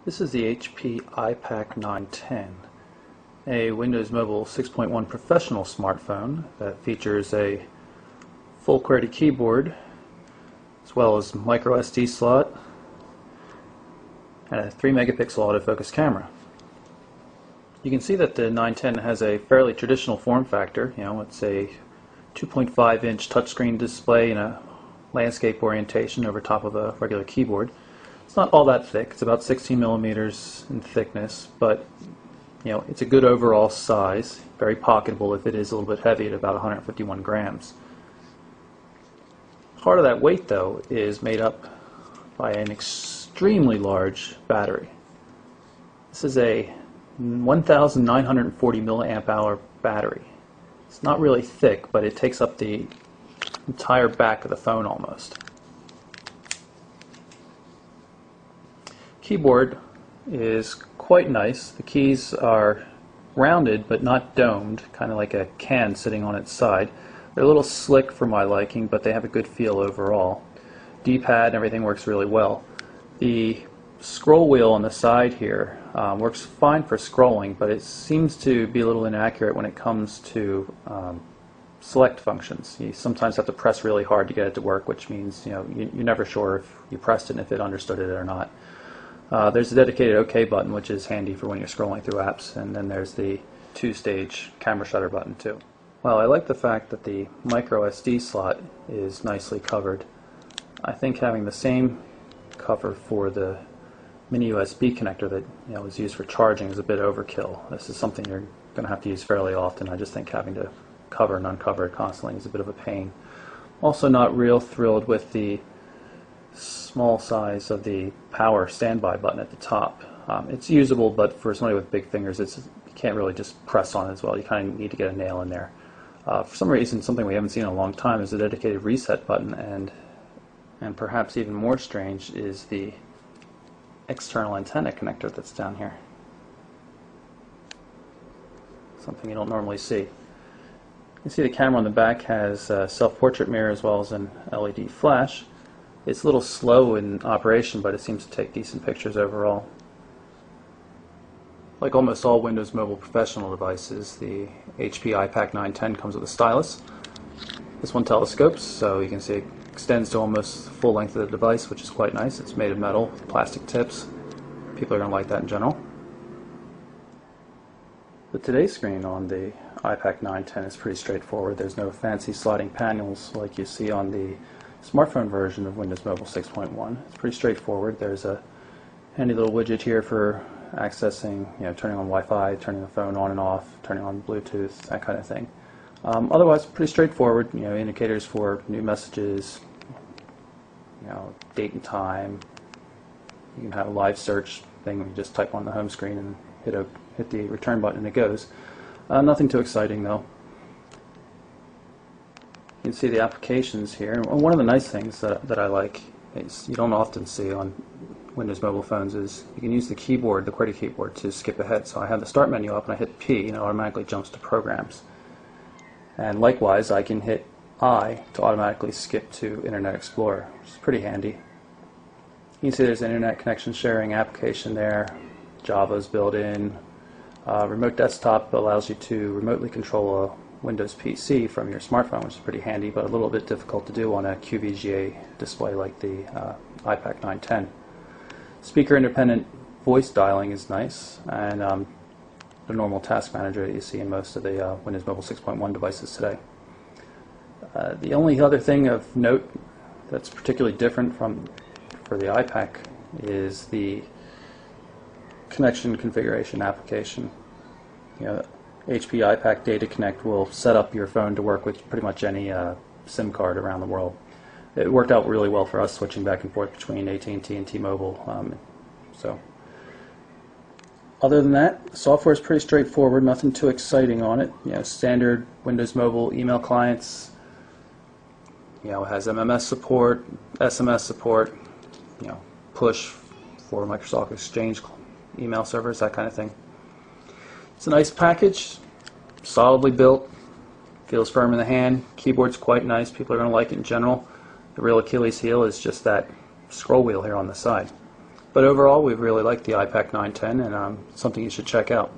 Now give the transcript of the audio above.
This is the HP iPAQ 910, a Windows Mobile 6.1 professional smartphone that features a full QWERTY keyboard as well as micro SD slot and a 3 megapixel autofocus camera. You can see that the 910 has a fairly traditional form factor. It's a 2.5 inch touchscreen display in a landscape orientation over top of a regular keyboard. It's not all that thick. It's about 16 millimeters in thickness, but it's a good overall size, very pocketable if it is a little bit heavy at about 151 grams. Part of that weight, though, is made up by an extremely large battery. This is a 1940 milliamp hour battery. It's not really thick, but it takes up the entire back of the phone almost. Keyboard is quite nice. The keys are rounded but not domed, kind of like a can sitting on its side. They're a little slick for my liking, but they have a good feel overall. D-pad and everything works really well. The scroll wheel on the side here works fine for scrolling, but it seems to be a little inaccurate when it comes to select functions. You sometimes have to press really hard to get it to work, which means you're never sure if you pressed it and if it understood it or not. There's a dedicated OK button, which is handy for when you're scrolling through apps, and then there's the two-stage camera shutter button too. Well, I like the fact that the micro SD slot is nicely covered. I think having the same cover for the mini USB connector that is used for charging is a bit overkill. This is something you're going to have to use fairly often. I just think having to cover and uncover it constantly is a bit of a pain. Also not real thrilled with the small size of the power standby button at the top. It's usable, but for somebody with big fingers, you can't really just press on it as well. You kind of need to get a nail in there. For some reason, something we haven't seen in a long time is a dedicated reset button, and perhaps even more strange is the external antenna connector that's down here. Something you don't normally see. You can see the camera on the back has a self-portrait mirror as well as an LED flash. It's a little slow in operation, but it seems to take decent pictures overall. Like almost all Windows Mobile professional devices, the HP iPAQ 910 comes with a stylus. This one telescopes, so you can see it extends to almost the full length of the device, which is quite nice. It's made of metal, plastic tips. People are going to like that in general. The today's screen on the iPAQ 910 is pretty straightforward. There's no fancy sliding panels like you see on the smartphone version of Windows Mobile 6.1. It's pretty straightforward. There's a handy little widget here for accessing, turning on Wi-Fi, turning the phone on and off, turning on Bluetooth, that kind of thing. Otherwise, pretty straightforward. Indicators for new messages, date and time. You can have a live search thing where you just type on the home screen and hit the return button and it goes. Nothing too exciting though. You can see the applications here. And one of the nice things that I like is you don't often see on Windows mobile phones is you can use the keyboard, the QWERTY keyboard, to skip ahead. So I have the start menu up and I hit P and it automatically jumps to programs. And likewise, I can hit I to automatically skip to Internet Explorer, which is pretty handy. You can see there's an internet connection sharing application there. Java's built in. Remote desktop allows you to remotely control a Windows PC from your smartphone, which is pretty handy, but a little bit difficult to do on a QVGA display like the iPAQ 910. Speaker independent voice dialing is nice, and the normal task manager that you see in most of the Windows Mobile 6.1 devices today. The only other thing of note that's particularly different for the iPAQ is the connection configuration application. HP iPAQ Data Connect will set up your phone to work with pretty much any SIM card around the world. It worked out really well for us switching back and forth between AT&T and T-Mobile. So, other than that, the software is pretty straightforward. Nothing too exciting on it. Standard Windows Mobile email clients. It has MMS support, SMS support. Push for Microsoft Exchange email servers, that kind of thing. It's a nice package, solidly built, feels firm in the hand. Keyboard's quite nice. People are going to like it in general. The real Achilles heel is just that scroll wheel here on the side. But overall, we really like the iPAQ 910, and something you should check out.